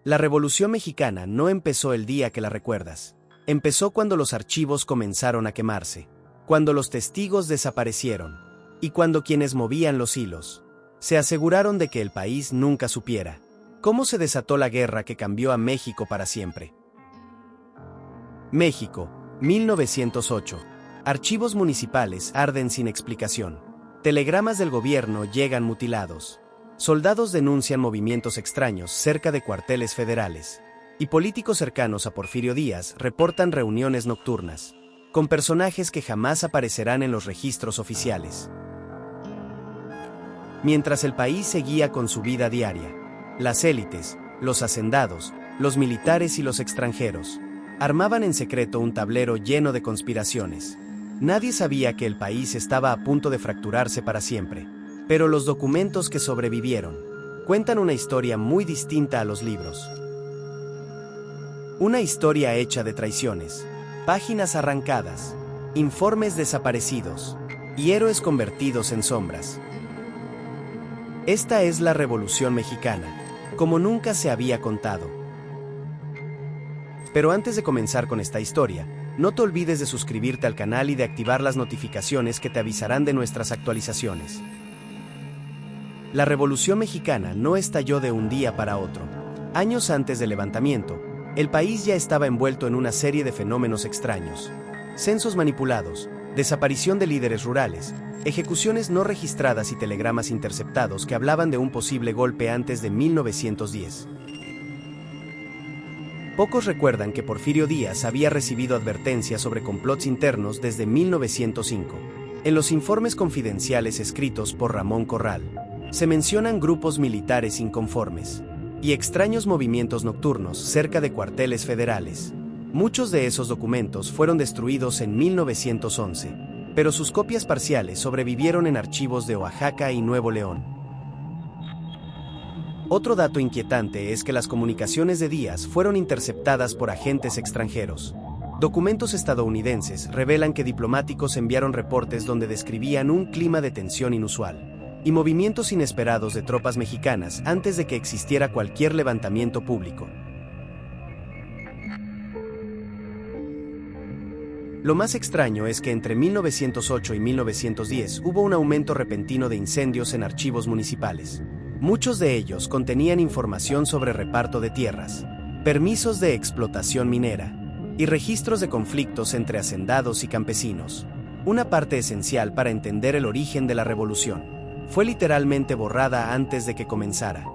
La Revolución Mexicana no empezó el día que la recuerdas. Empezó cuando los archivos comenzaron a quemarse, cuando los testigos desaparecieron, y cuando quienes movían los hilos se aseguraron de que el país nunca supiera cómo se desató la guerra que cambió a México para siempre. México, 1908. Archivos municipales arden sin explicación. Telegramas del gobierno llegan mutilados. Soldados denuncian movimientos extraños cerca de cuarteles federales. Y políticos cercanos a Porfirio Díaz reportan reuniones nocturnas, con personajes que jamás aparecerán en los registros oficiales. Mientras el país seguía con su vida diaria, las élites, los hacendados, los militares y los extranjeros, armaban en secreto un tablero lleno de conspiraciones. Nadie sabía que el país estaba a punto de fracturarse para siempre, pero los documentos que sobrevivieron cuentan una historia muy distinta a los libros. Una historia hecha de traiciones, páginas arrancadas, informes desaparecidos y héroes convertidos en sombras. Esta es la Revolución Mexicana, como nunca se había contado. Pero antes de comenzar con esta historia, no te olvides de suscribirte al canal y de activar las notificaciones que te avisarán de nuestras actualizaciones. La Revolución Mexicana no estalló de un día para otro. Años antes del levantamiento, el país ya estaba envuelto en una serie de fenómenos extraños. Censos manipulados, desaparición de líderes rurales, ejecuciones no registradas y telegramas interceptados que hablaban de un posible golpe antes de 1910. Pocos recuerdan que Porfirio Díaz había recibido advertencias sobre complots internos desde 1905. En los informes confidenciales escritos por Ramón Corral, se mencionan grupos militares inconformes y extraños movimientos nocturnos cerca de cuarteles federales. Muchos de esos documentos fueron destruidos en 1911, pero sus copias parciales sobrevivieron en archivos de Oaxaca y Nuevo León. Otro dato inquietante es que las comunicaciones de Díaz fueron interceptadas por agentes extranjeros. Documentos estadounidenses revelan que diplomáticos enviaron reportes donde describían un clima de tensión inusual y movimientos inesperados de tropas mexicanas antes de que existiera cualquier levantamiento público. Lo más extraño es que entre 1908 y 1910 hubo un aumento repentino de incendios en archivos municipales. Muchos de ellos contenían información sobre reparto de tierras, permisos de explotación minera y registros de conflictos entre hacendados y campesinos. Una parte esencial para entender el origen de la revolución fue literalmente borrada antes de que comenzara.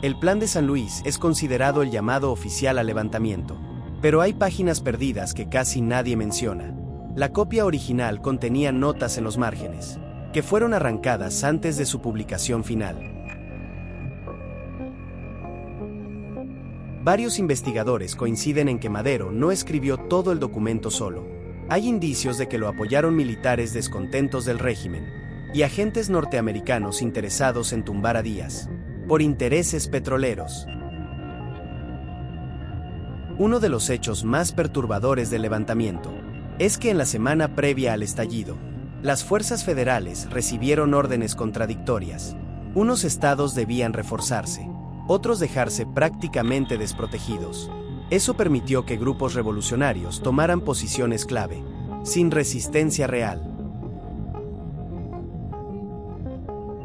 El Plan de San Luis es considerado el llamado oficial al levantamiento, pero hay páginas perdidas que casi nadie menciona. La copia original contenía notas en los márgenes, que fueron arrancadas antes de su publicación final. Varios investigadores coinciden en que Madero no escribió todo el documento solo. Hay indicios de que lo apoyaron militares descontentos del régimen y agentes norteamericanos interesados en tumbar a Díaz, por intereses petroleros. Uno de los hechos más perturbadores del levantamiento es que en la semana previa al estallido, las fuerzas federales recibieron órdenes contradictorias. Unos estados debían reforzarse, otros dejarse prácticamente desprotegidos. Eso permitió que grupos revolucionarios tomaran posiciones clave, sin resistencia real.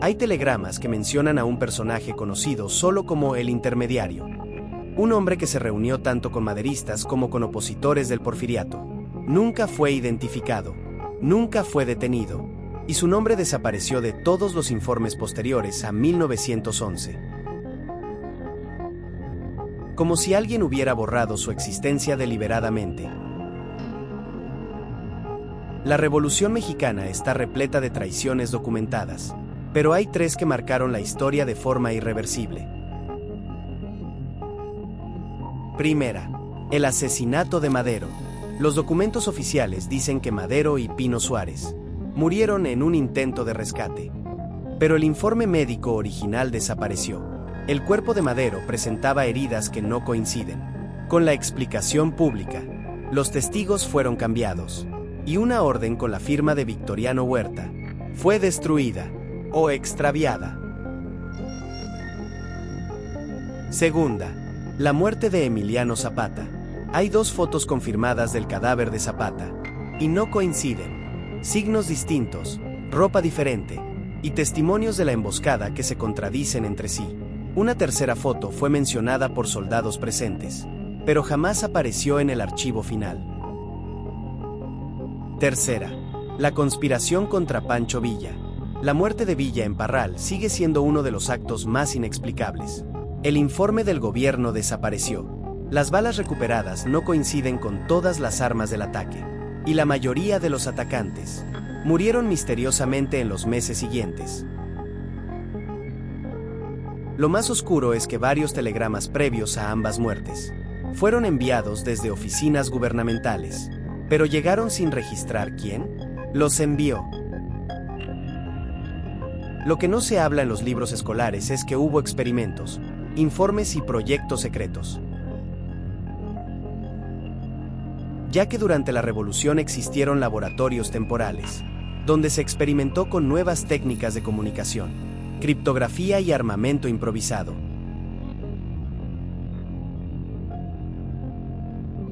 Hay telegramas que mencionan a un personaje conocido solo como el intermediario, un hombre que se reunió tanto con maderistas como con opositores del porfiriato. Nunca fue identificado, nunca fue detenido, y su nombre desapareció de todos los informes posteriores a 1911. Como si alguien hubiera borrado su existencia deliberadamente. La Revolución Mexicana está repleta de traiciones documentadas, pero hay tres que marcaron la historia de forma irreversible. Primera, el asesinato de Madero. Los documentos oficiales dicen que Madero y Pino Suárez murieron en un intento de rescate. Pero el informe médico original desapareció. El cuerpo de Madero presentaba heridas que no coinciden con la explicación pública. Los testigos fueron cambiados, y una orden con la firma de Victoriano Huerta fue destruida o extraviada. Segunda, la muerte de Emiliano Zapata. Hay 2 fotos confirmadas del cadáver de Zapata, y no coinciden. Signos distintos, ropa diferente, y testimonios de la emboscada que se contradicen entre sí. Una tercera foto fue mencionada por soldados presentes, pero jamás apareció en el archivo final. Tercera, la conspiración contra Pancho Villa. La muerte de Villa en Parral sigue siendo uno de los actos más inexplicables. El informe del gobierno desapareció. Las balas recuperadas no coinciden con todas las armas del ataque, y la mayoría de los atacantes murieron misteriosamente en los meses siguientes. Lo más oscuro es que varios telegramas previos a ambas muertes fueron enviados desde oficinas gubernamentales, pero llegaron sin registrar quién los envió. Lo que no se habla en los libros escolares es que hubo experimentos, informes y proyectos secretos. Ya que durante la Revolución existieron laboratorios temporales, donde se experimentó con nuevas técnicas de comunicación, criptografía y armamento improvisado.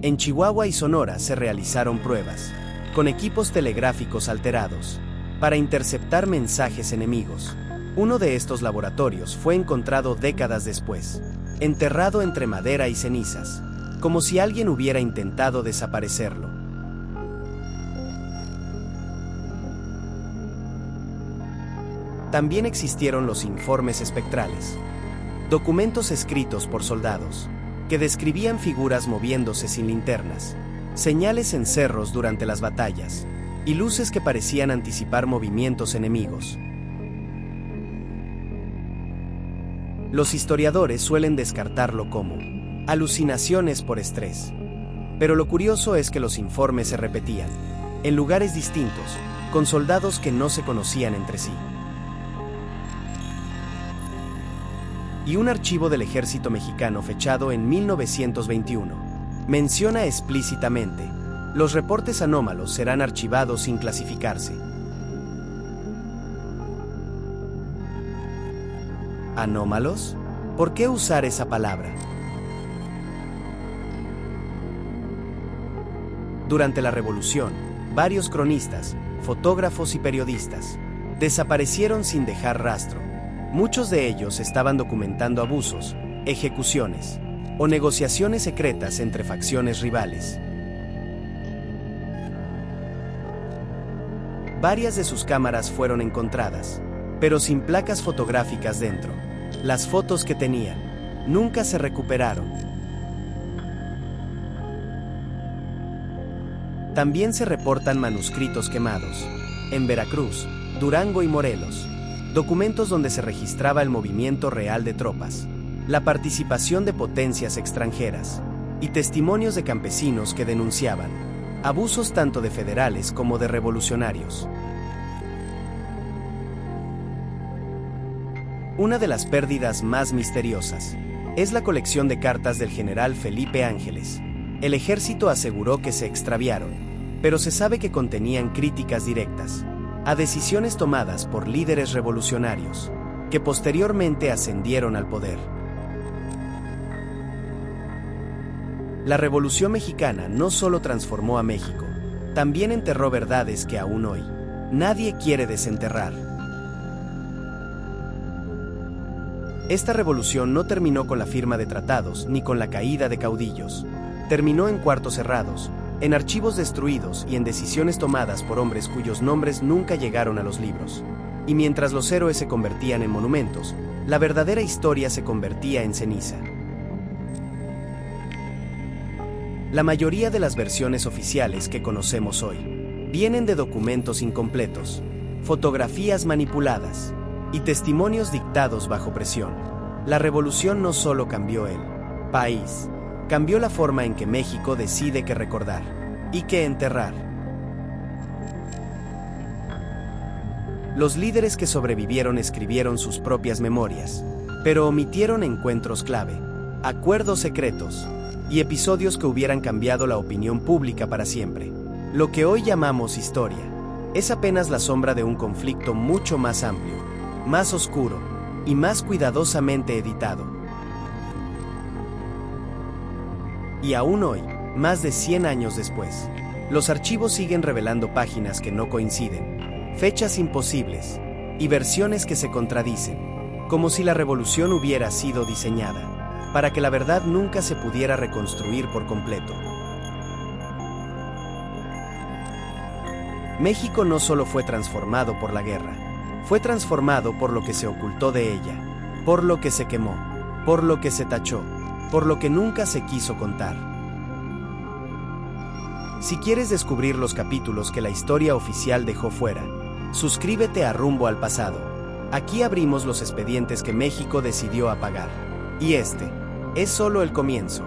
En Chihuahua y Sonora se realizaron pruebas, con equipos telegráficos alterados, para interceptar mensajes enemigos. Uno de estos laboratorios fue encontrado décadas después, enterrado entre madera y cenizas, como si alguien hubiera intentado desaparecerlo. También existieron los informes espectrales, documentos escritos por soldados, que describían figuras moviéndose sin linternas, señales en cerros durante las batallas, y luces que parecían anticipar movimientos enemigos. Los historiadores suelen descartarlo como alucinaciones por estrés, pero lo curioso es que los informes se repetían, en lugares distintos, con soldados que no se conocían entre sí. Y un archivo del ejército mexicano fechado en 1921 menciona explícitamente: los reportes anómalos serán archivados sin clasificarse. ¿Anómalos? ¿Por qué usar esa palabra? Durante la Revolución, varios cronistas, fotógrafos y periodistas desaparecieron sin dejar rastro. Muchos de ellos estaban documentando abusos, ejecuciones o negociaciones secretas entre facciones rivales. Varias de sus cámaras fueron encontradas, pero sin placas fotográficas dentro. Las fotos que tenían nunca se recuperaron. También se reportan manuscritos quemados en Veracruz, Durango y Morelos, documentos donde se registraba el movimiento real de tropas, la participación de potencias extranjeras y testimonios de campesinos que denunciaban abusos tanto de federales como de revolucionarios. Una de las pérdidas más misteriosas es la colección de cartas del general Felipe Ángeles. El ejército aseguró que se extraviaron, pero se sabe que contenían críticas directas a decisiones tomadas por líderes revolucionarios, que posteriormente ascendieron al poder. La Revolución Mexicana no solo transformó a México, también enterró verdades que aún hoy nadie quiere desenterrar. Esta revolución no terminó con la firma de tratados ni con la caída de caudillos. Terminó en cuartos cerrados, en archivos destruidos y en decisiones tomadas por hombres cuyos nombres nunca llegaron a los libros. Y mientras los héroes se convertían en monumentos, la verdadera historia se convertía en ceniza. La mayoría de las versiones oficiales que conocemos hoy vienen de documentos incompletos, fotografías manipuladas y testimonios dictados bajo presión. La revolución no solo cambió el país, cambió la forma en que México decide qué recordar y qué enterrar. Los líderes que sobrevivieron escribieron sus propias memorias, pero omitieron encuentros clave, acuerdos secretos y episodios que hubieran cambiado la opinión pública para siempre. Lo que hoy llamamos historia es apenas la sombra de un conflicto mucho más amplio, más oscuro y más cuidadosamente editado. Y aún hoy, más de 100 años después, los archivos siguen revelando páginas que no coinciden, fechas imposibles y versiones que se contradicen, como si la revolución hubiera sido diseñada para que la verdad nunca se pudiera reconstruir por completo. México no solo fue transformado por la guerra, fue transformado por lo que se ocultó de ella, por lo que se quemó, por lo que se tachó, por lo que nunca se quiso contar. Si quieres descubrir los capítulos que la historia oficial dejó fuera, suscríbete a Rumbo al Pasado. Aquí abrimos los expedientes que México decidió apagar. Y este es solo el comienzo.